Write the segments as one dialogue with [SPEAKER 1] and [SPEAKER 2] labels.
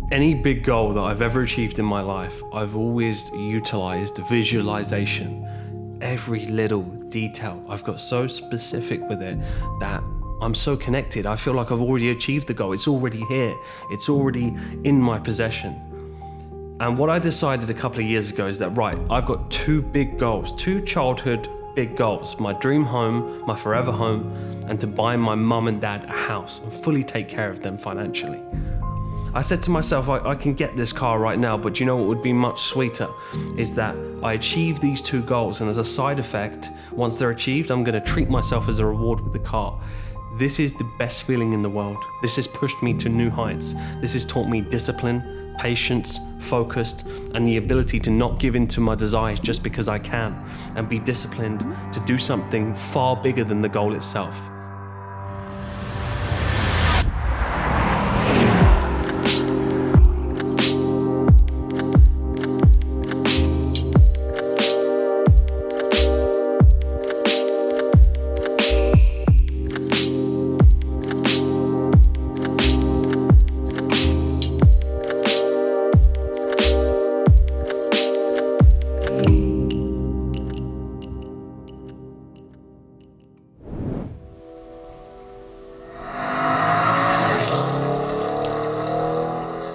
[SPEAKER 1] Any big goal that I've ever achieved in my life, I've always utilized visualization. Every little detail. I've got so specific with it that I'm so connected. I feel like I've already achieved the goal. It's already here. It's already in my possession. And what I decided a couple of years ago is that, right, I've got two big goals, two childhood big goals: my dream home, my forever home, and to buy my mum and dad a house and fully take care of them financially. I said to myself, I can get this car right now, but you know what would be much sweeter is that I achieve these two goals, and as a side effect, once they're achieved, I'm gonna treat myself as a reward with the car. This is the best feeling in the world. This has pushed me to new heights. This has taught me discipline, patience, focused, and the ability to not give in to my desires just because I can, and be disciplined to do something far bigger than the goal itself.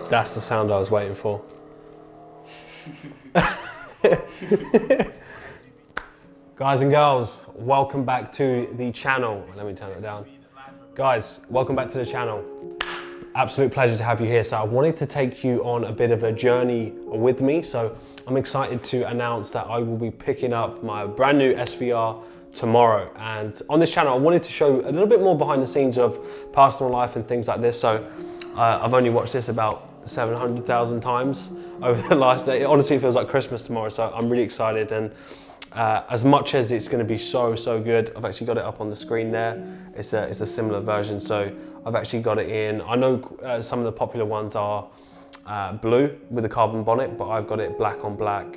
[SPEAKER 1] That's the sound I was waiting for. Guys and girls, welcome back to the channel. Let me turn it down. Guys, welcome back to the channel. Absolute pleasure to have you here. So I wanted to take you on a bit of a journey with me. So I'm excited to announce that I will be picking up my brand new SVR tomorrow. And on this channel, I wanted to show a little bit more behind the scenes of personal life and things like this. So I've only watched this about 700,000 times over the last day. It honestly feels like Christmas tomorrow, so I'm really excited. And as much as it's going to be so good, I've actually got it up on the screen there. It's a similar version, so I've actually got it in. I know some of the popular ones are blue with a carbon bonnet, but I've got it black on black,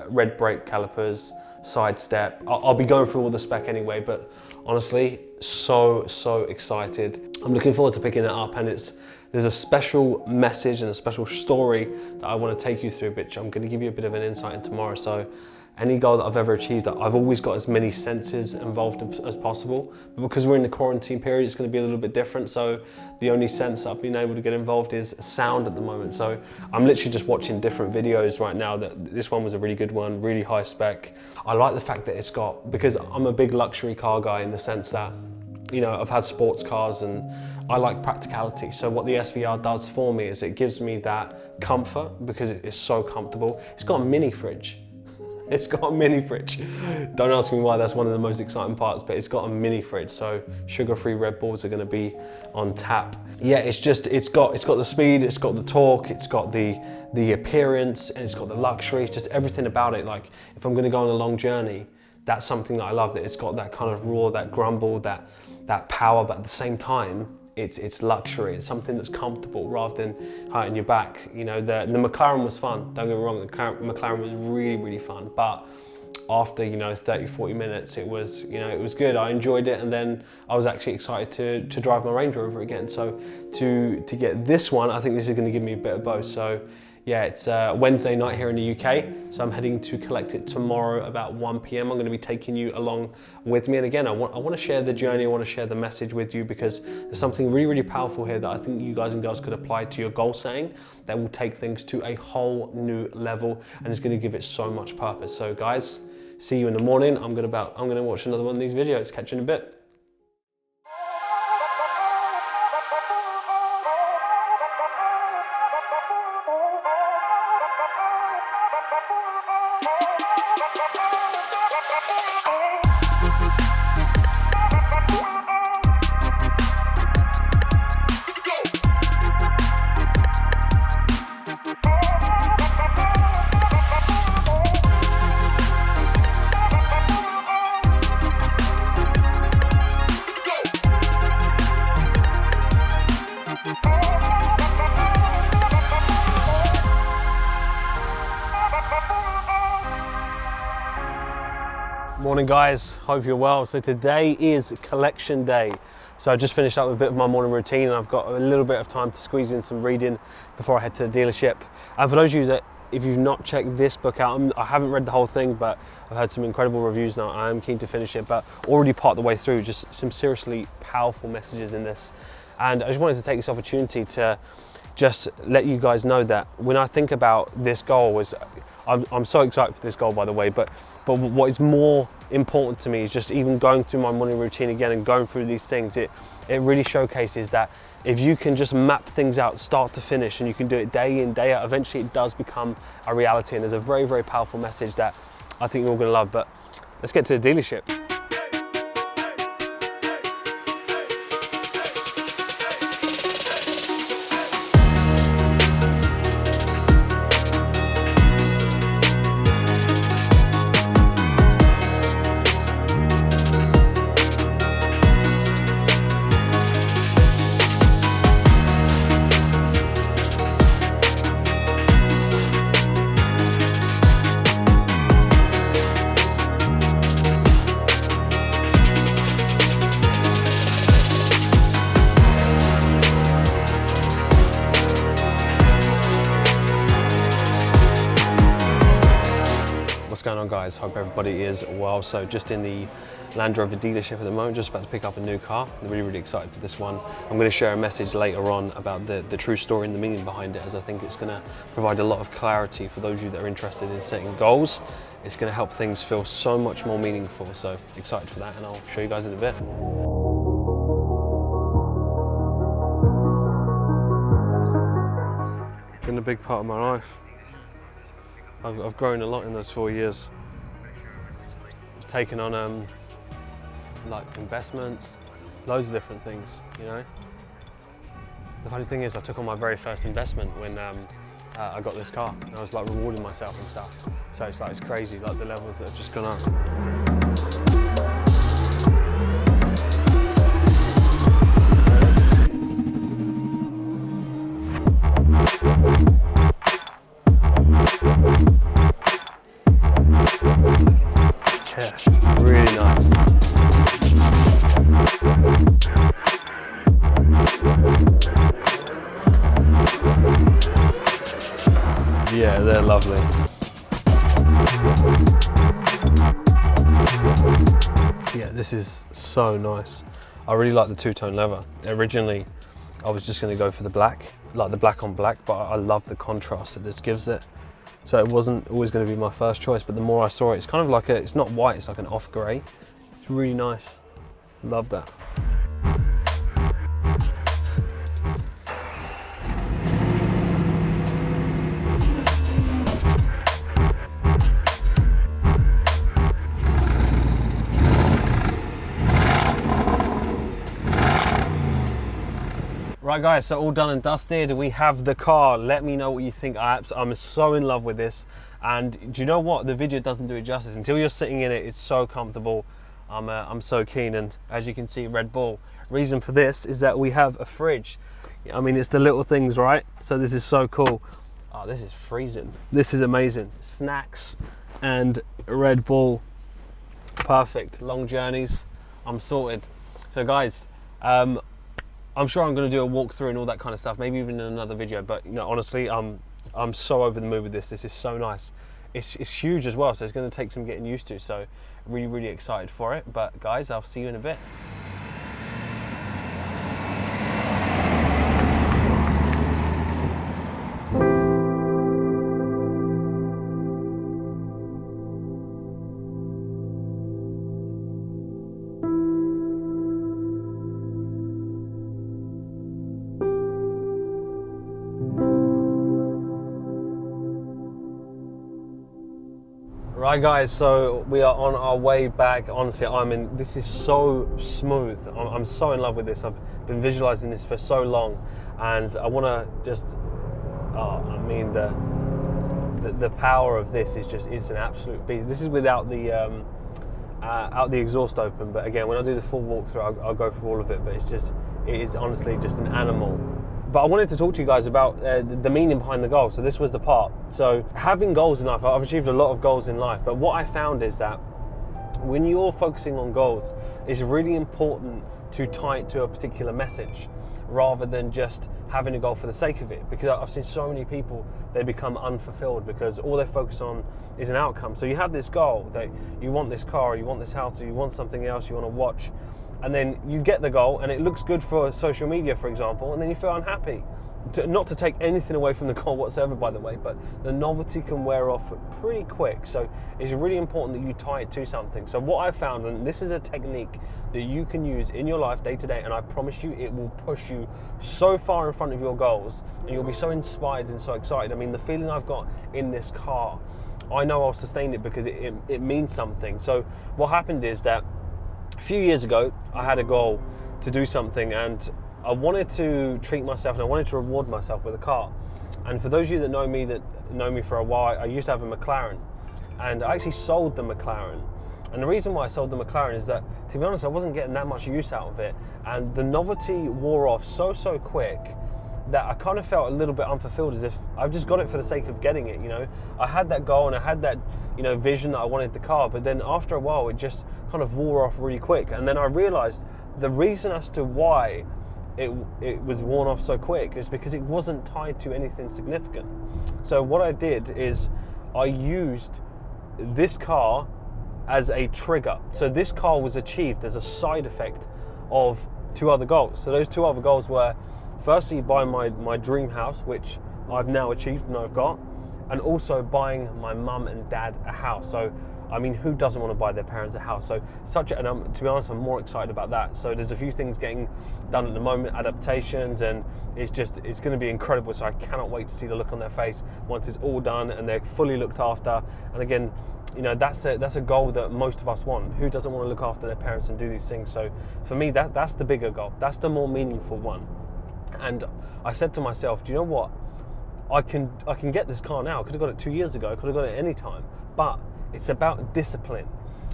[SPEAKER 1] red brake calipers, side step. I'll be going through all the spec anyway, but honestly, so excited. I'm looking forward to picking it up, and there's a special message and a special story that I want to take you through, which I'm going to give you a bit of an insight in tomorrow. So any goal that I've ever achieved, I've always got as many senses involved as possible. But because we're in the quarantine period, it's going to be a little bit different. So the only sense I've been able to get involved is sound at the moment. So I'm literally just watching different videos right now. This one was a really good one, really high spec. I like the fact that it's got, because I'm a big luxury car guy in the sense that, you know, I've had sports cars and I like practicality. So what the SVR does for me is it gives me that comfort because it is so comfortable. It's got a mini fridge. It's got a mini fridge. Don't ask me why, that's one of the most exciting parts, but it's got a mini fridge. So sugar-free Red Bulls are gonna be on tap. Yeah, it's got the speed, it's got the torque, it's got the appearance, and it's got the luxury. It's just everything about it. Like if I'm gonna go on a long journey, that's something that I love, that it's got that kind of roar, that grumble, that power, but at the same time, it's luxury. It's something that's comfortable rather than hurting your back. You know, the McLaren was fun, don't get me wrong, the McLaren was really fun, but after, you know, 30-40 minutes, it was good. I enjoyed it, and then I was actually excited to drive my Range Rover again. So to get this one, I think this is gonna give me a bit of both. So yeah, it's Wednesday night here in the UK, so I'm heading to collect it tomorrow about 1 p.m. I'm going to be taking you along with me, and again, I want to share the journey, I want to share the message with you, because there's something really powerful here that I think you guys and girls could apply to your goal setting that will take things to a whole new level, and it's going to give it so much purpose. So guys, see you in the morning. I'm going to watch another one of these videos. Catch you in a bit. Morning guys, hope you're well. So today is collection day. So I just finished up with a bit of my morning routine, and I've got a little bit of time to squeeze in some reading before I head to the dealership. And for those of you that, if you've not checked this book out, I haven't read the whole thing, but I've heard some incredible reviews now. I am keen to finish it, but already part of the way through, just some seriously powerful messages in this. And I just wanted to take this opportunity to just let you guys know that when I think about this goal, I'm so excited for this goal, by the way, but what is more important to me is just even going through my morning routine again and going through these things, it really showcases that if you can just map things out start to finish, and you can do it day in, day out, eventually it does become a reality. And there's a very, very powerful message that I think you're all gonna love. But let's get to the dealership. What's going on, guys? Hope everybody is well. So just in the Land Rover dealership at the moment, just about to pick up a new car. I'm really excited for this one. I'm going to share a message later on about the true story and the meaning behind it, as I think it's going to provide a lot of clarity for those of you that are interested in setting goals. It's going to help things feel so much more meaningful. So excited for that, and I'll show you guys in a bit. Been a big part of my life. I've grown a lot in those 4 years. I've taken on like investments, loads of different things, you know. The funny thing is, I took on my very first investment when I got this car, and I was like rewarding myself and stuff. So it's like, it's crazy, like the levels that have just gone up. Yeah, really nice. Yeah, they're lovely. Yeah, this is so nice. I really like the two-tone leather. Originally, I was just going to go for the black, like the black on black, but I love the contrast that this gives it. So it wasn't always going to be my first choice, but the more I saw it, it's kind of like it's not white, it's like an off grey. It's really nice. Love that. Right guys, so all done and dusted. We have the car. Let me know what you think. I'm so in love with this. And do you know what? The video doesn't do it justice. Until you're sitting in it, it's so comfortable. I'm so keen. And as you can see, Red Bull. Reason for this is that we have a fridge. I mean, it's the little things, right? So this is so cool. Oh, this is freezing. This is amazing. Snacks and Red Bull. Perfect. Long journeys. I'm sorted. So guys, I'm sure I'm going to do a walkthrough and all that kind of stuff, maybe even in another video. But you know, honestly, I'm so over the mood with this. This is so nice. It's huge as well, so it's going to take some getting used to. So really excited for it. But guys, I'll see you in a bit. Right guys, so we are on our way back. Honestly, this is so smooth. I'm so in love with this. I've been visualizing this for so long, and I want to just, I mean, the power of this is just, it's an absolute beast. This is without the out the exhaust open, but again, when I do the full walkthrough, I'll go through all of it, but it is honestly just an animal. But I wanted to talk to you guys about the meaning behind the goal. So this was the part. So having goals in life, I've achieved a lot of goals in life, but what I found is that when you're focusing on goals, it's really important to tie it to a particular message rather than just having a goal for the sake of it. Because I've seen so many people, they become unfulfilled because all they focus on is an outcome. So you have this goal that you want this car, or you want this house, or you want something else, you want to watch, and then you get the goal and it looks good for social media, for example, and then you feel unhappy. Not to take anything away from the goal whatsoever, by the way, but the novelty can wear off pretty quick. So it's really important that you tie it to something. So what I've found, and this is a technique that you can use in your life day to day, and I promise you it will push you so far in front of your goals, and you'll be so inspired and so excited. I mean, the feeling I've got in this car, I know I'll sustain it because it means something. So what happened is that a few years ago, I had a goal to do something, and I wanted to treat myself and I wanted to reward myself with a car. And for those of you that know me for a while, I used to have a McLaren, and I actually sold the McLaren. And the reason why I sold the McLaren is that, to be honest, I wasn't getting that much use out of it, and the novelty wore off so quick that I kind of felt a little bit unfulfilled, as if I've just got it for the sake of getting it. You know, I had that goal and I had that, you know, vision that I wanted the car, but then after a while it just kind of wore off really quick. And then I realized the reason as to why it was worn off so quick is because it wasn't tied to anything significant. So what I did is I used this car as a trigger. So this car was achieved as a side effect of two other goals. So those two other goals were, firstly, buying my dream house, which I've now achieved and I've got, and also buying my mum and dad a house. So I mean, who doesn't want to buy their parents a house? So and to be honest, I'm more excited about that. So there's a few things getting done at the moment, adaptations, and it's going to be incredible. So I cannot wait to see the look on their face once it's all done and they're fully looked after. And again, you know, that's a goal that most of us want. Who doesn't want to look after their parents and do these things? So for me, that's the bigger goal. That's the more meaningful one. And I said to myself, do you know what? I can get this car now. I could have got it 2 years ago. I could have got it any time. But it's about discipline.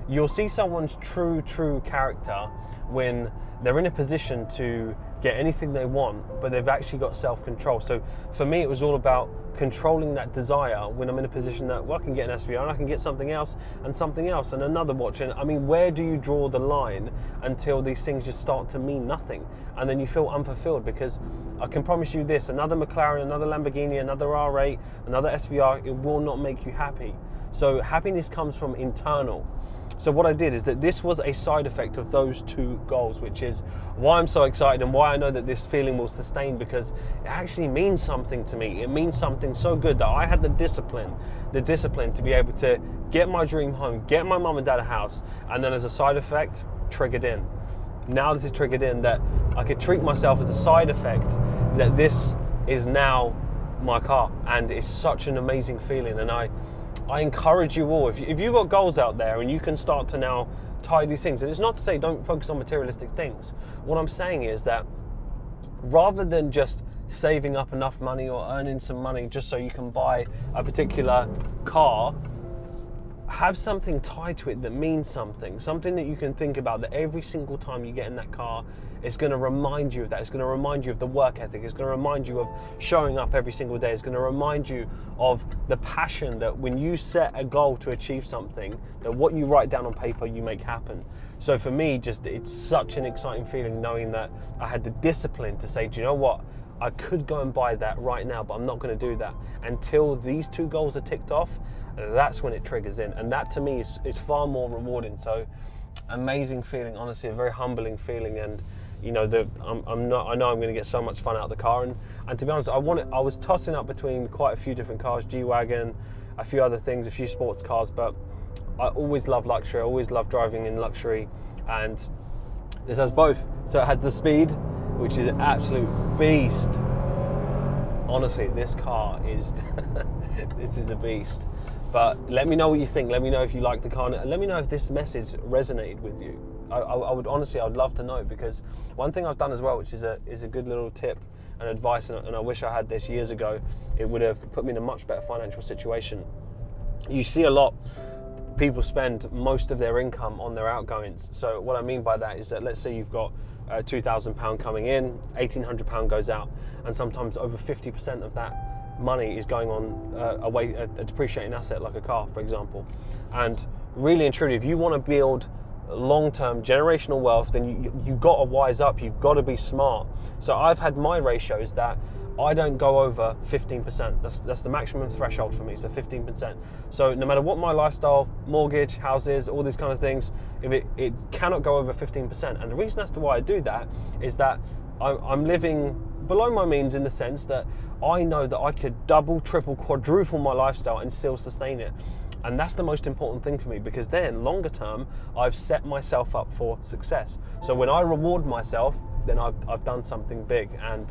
[SPEAKER 1] You'll see someone's true character when they're in a position to get anything they want, but they've actually got self-control. So for me, it was all about controlling that desire when I'm in a position that, well, I can get an SVR and I can get something else and another watch. And I mean, where do you draw the line until these things just start to mean nothing? And then you feel unfulfilled, because I can promise you this, another McLaren, another Lamborghini, another R8, another SVR, it will not make you happy. So happiness comes from internal. So what I did is that this was a side effect of those two goals, which is why I'm so excited and why I know that this feeling will sustain, because it actually means something to me. It means something so good that I had the discipline to be able to get my dream home, get my mum and dad a house, and then as a side effect, triggered in. Now this is triggered in that I could treat myself as a side effect, that this is now my car, and it's such an amazing feeling. And I encourage you all, if you've got goals out there and you can start to now tie these things, and it's not to say don't focus on materialistic things. What I'm saying is that rather than just saving up enough money or earning some money just so you can buy a particular car, have something tied to it that means something that you can think about, that every single time you get in that car, it's going to remind you of that. It's going to remind you of the work ethic. It's going to remind you of showing up every single day. It's going to remind you of the passion that when you set a goal to achieve something, that what you write down on paper, you make happen. So for me, just it's such an exciting feeling knowing that I had the discipline to say, do you know what? I could go and buy that right now, but I'm not going to do that until these two goals are ticked off. That's when it triggers in, and that to me is far more rewarding. So amazing feeling, honestly, a very humbling feeling. And you know, I know I'm going to get so much fun out of the car. And to be honest, I was tossing up between quite a few different cars, G-Wagon, a few other things, a few sports cars, but I always love luxury. I always love driving in luxury, and this has both. So it has the speed, which is an absolute beast. Honestly, this car is this is a beast. But let me know what you think. Let me know if you like the car, and let me know if this message resonated with you. I would honestly, I'd love to know, because one thing I've done as well, which is a good little tip and advice, and I wish I had this years ago, it would have put me in a much better financial situation. You see a lot, people spend most of their income on their outgoings. So what I mean by that is that, let's say you've got £2,000 coming in, £1,800 goes out, and sometimes over 50% of that money is going on a depreciating asset like a car, for example. And really and truly, if you want to build long-term generational wealth, then you've got to wise up, you've got to be smart. So I've had my ratios that I don't go over 15%. That's the maximum threshold for me, so 15%. So no matter what my lifestyle, mortgage, houses, all these kind of things, if it cannot go over 15%. And the reason as to why I do that is that I'm living below my means, in the sense that I know that I could double, triple, quadruple my lifestyle and still sustain it. And that's the most important thing for me, because then longer term, I've set myself up for success. So when I reward myself, then I've done something big. And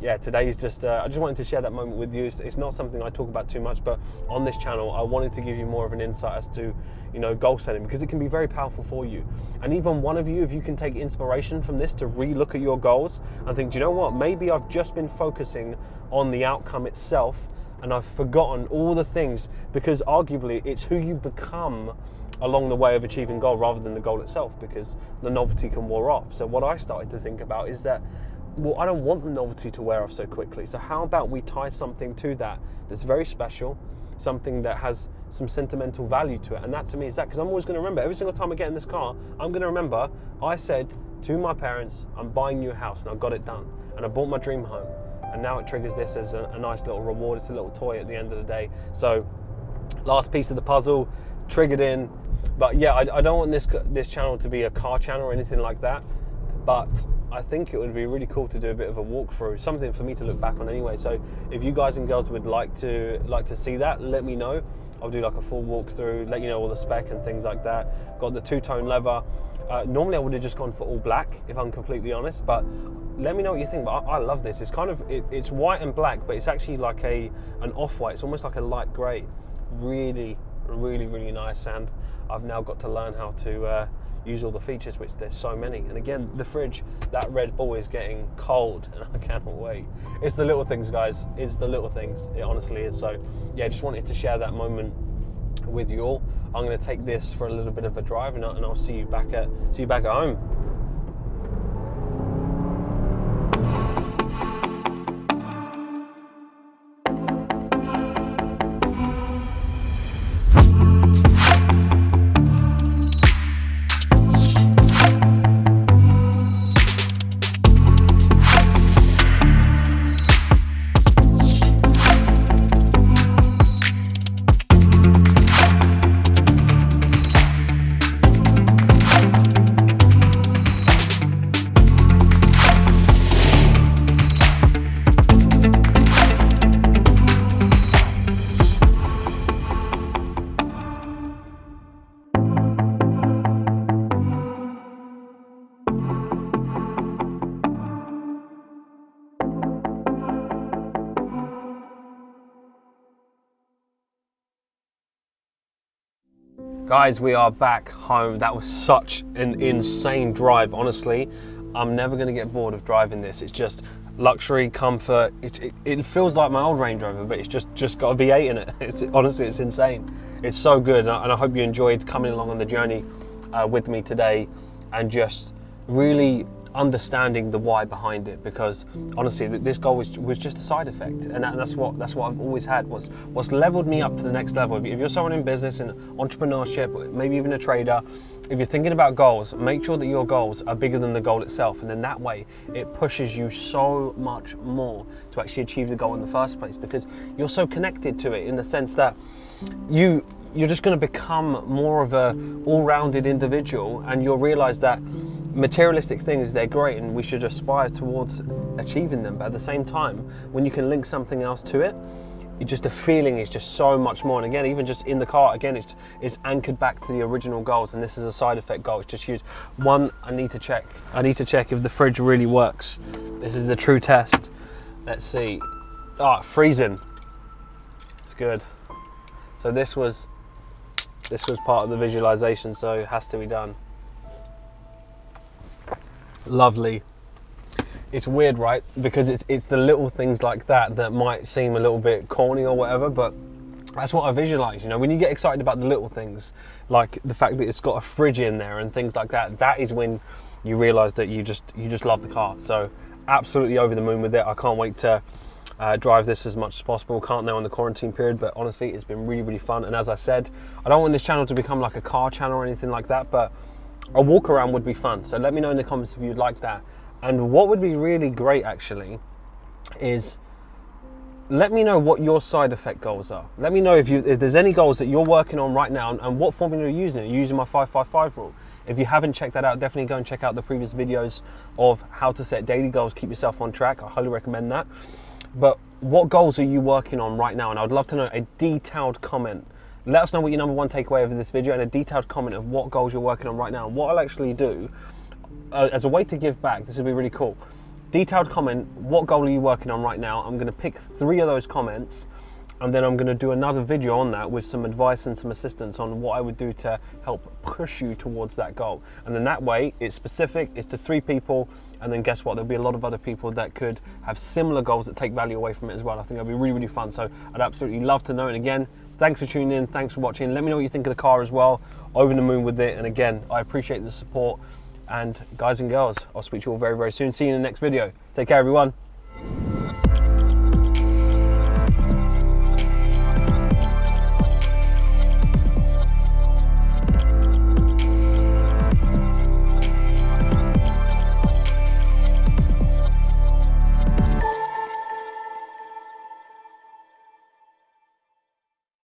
[SPEAKER 1] yeah, today is just, I just wanted to share that moment with you. It's not something I talk about too much, but on this channel, I wanted to give you more of an insight as to, you know, goal setting, because it can be very powerful for you. And even one of you, if you can take inspiration from this to re-look at your goals and think, do you know what, maybe I've just been focusing on the outcome itself and I've forgotten all the things, because arguably it's who you become along the way of achieving goal rather than the goal itself, because the novelty can wear off. So what I started to think about is that, well, I don't want the novelty to wear off so quickly. So how about we tie something to that that's very special, something that has some sentimental value to it. And that to me is that, because I'm always going to remember, every single time I get in this car, I'm going to remember I said to my parents, I'm buying you a house, and I got it done. And I bought my dream home. And now it triggers this as a nice little reward. It's a little toy at the end of the day. So last piece of the puzzle, triggered in. But yeah, I don't want this channel to be a car channel or anything like that. But I think it would be really cool to do a bit of a walkthrough, something for me to look back on anyway. So if you guys and girls would like to see that, let me know. I'll do like a full walkthrough, let you know all the spec and things like that. Got the two-tone leather. Normally I would have just gone for all black, if I'm completely honest, but let me know what you think. But I love this. It's kind of, it's white and black, but it's actually like an off-white. It's almost like a light grey. Really, really, really nice. And I've now got to learn how to use all the features, which there's so many. And again, the fridge, that Red Bull is getting cold, and I cannot wait. It's the little things, guys. It's the little things. It honestly is. So yeah, just wanted to share that moment with you all. I'm going to take this for a little bit of a drive, and I'll see you back at home. Guys, we are back home. That was such an insane drive. Honestly, I'm never going to get bored of driving this. It's just luxury, comfort. It feels like my old Range Rover, but it's just got a V8 in it. Honestly, it's insane. It's so good, and I hope you enjoyed coming along on the journey with me today, and just really understanding the why behind it, because honestly this goal was just a side effect, and that's what I've always had. What's leveled me up to the next level. If you're someone in business and entrepreneurship, maybe even a trader, if you're thinking about goals, make sure that your goals are bigger than the goal itself, and then that way it pushes you so much more to actually achieve the goal in the first place, because you're so connected to it, in the sense that you're just going to become more of a all-rounded individual, and you'll realize that materialistic things, they're great and we should aspire towards achieving them, but at the same time, when you can link something else to it, the feeling is just so much more. And again, even just in the car, again, it's anchored back to the original goals, and this is a side effect goal. It's just huge. One, I need to check if the fridge really works. This is the true test. Let's see. Freezing. It's good. So this was part of the visualization, so it has to be done. Lovely. It's weird, right? Because it's the little things like that might seem a little bit corny or whatever, but that's what I visualize. You know, when you get excited about the little things, like the fact that it's got a fridge in there and things like that, that is when you realize that you just love the car. So absolutely over the moon with it. I can't wait to drive this as much as possible. Can't now in the quarantine period, but honestly, it's been really, really fun. And as I said, I don't want this channel to become like a car channel or anything like that, but a walk around would be fun. So let me know in the comments if you'd like that. And what would be really great actually is, let me know what your side effect goals are. Let me know if there's any goals that you're working on right now and what formula you're using. Are you using my 5-5-5 rule? If you haven't checked that out, definitely go and check out the previous videos of how to set daily goals, keep yourself on track. I highly recommend that. But what goals are you working on right now? And I'd love to know a detailed comment. Let us know what your number one takeaway of this video and a detailed comment of what goals you're working on right now. And what I'll actually do as a way to give back, this would be really cool. Detailed comment, what goal are you working on right now? I'm gonna pick 3 of those comments, and then I'm gonna do another video on that with some advice and some assistance on what I would do to help push you towards that goal. And then that way, it's specific, it's to 3 people, and then guess what? There'll be a lot of other people that could have similar goals that take value away from it as well. I think that'll be really, really fun. So I'd absolutely love to know. And again, thanks for tuning in, thanks for watching. Let me know what you think of the car as well. Over the moon with it. And again, I appreciate the support. And guys and girls, I'll speak to you all very, very soon. See you in the next video. Take care, everyone.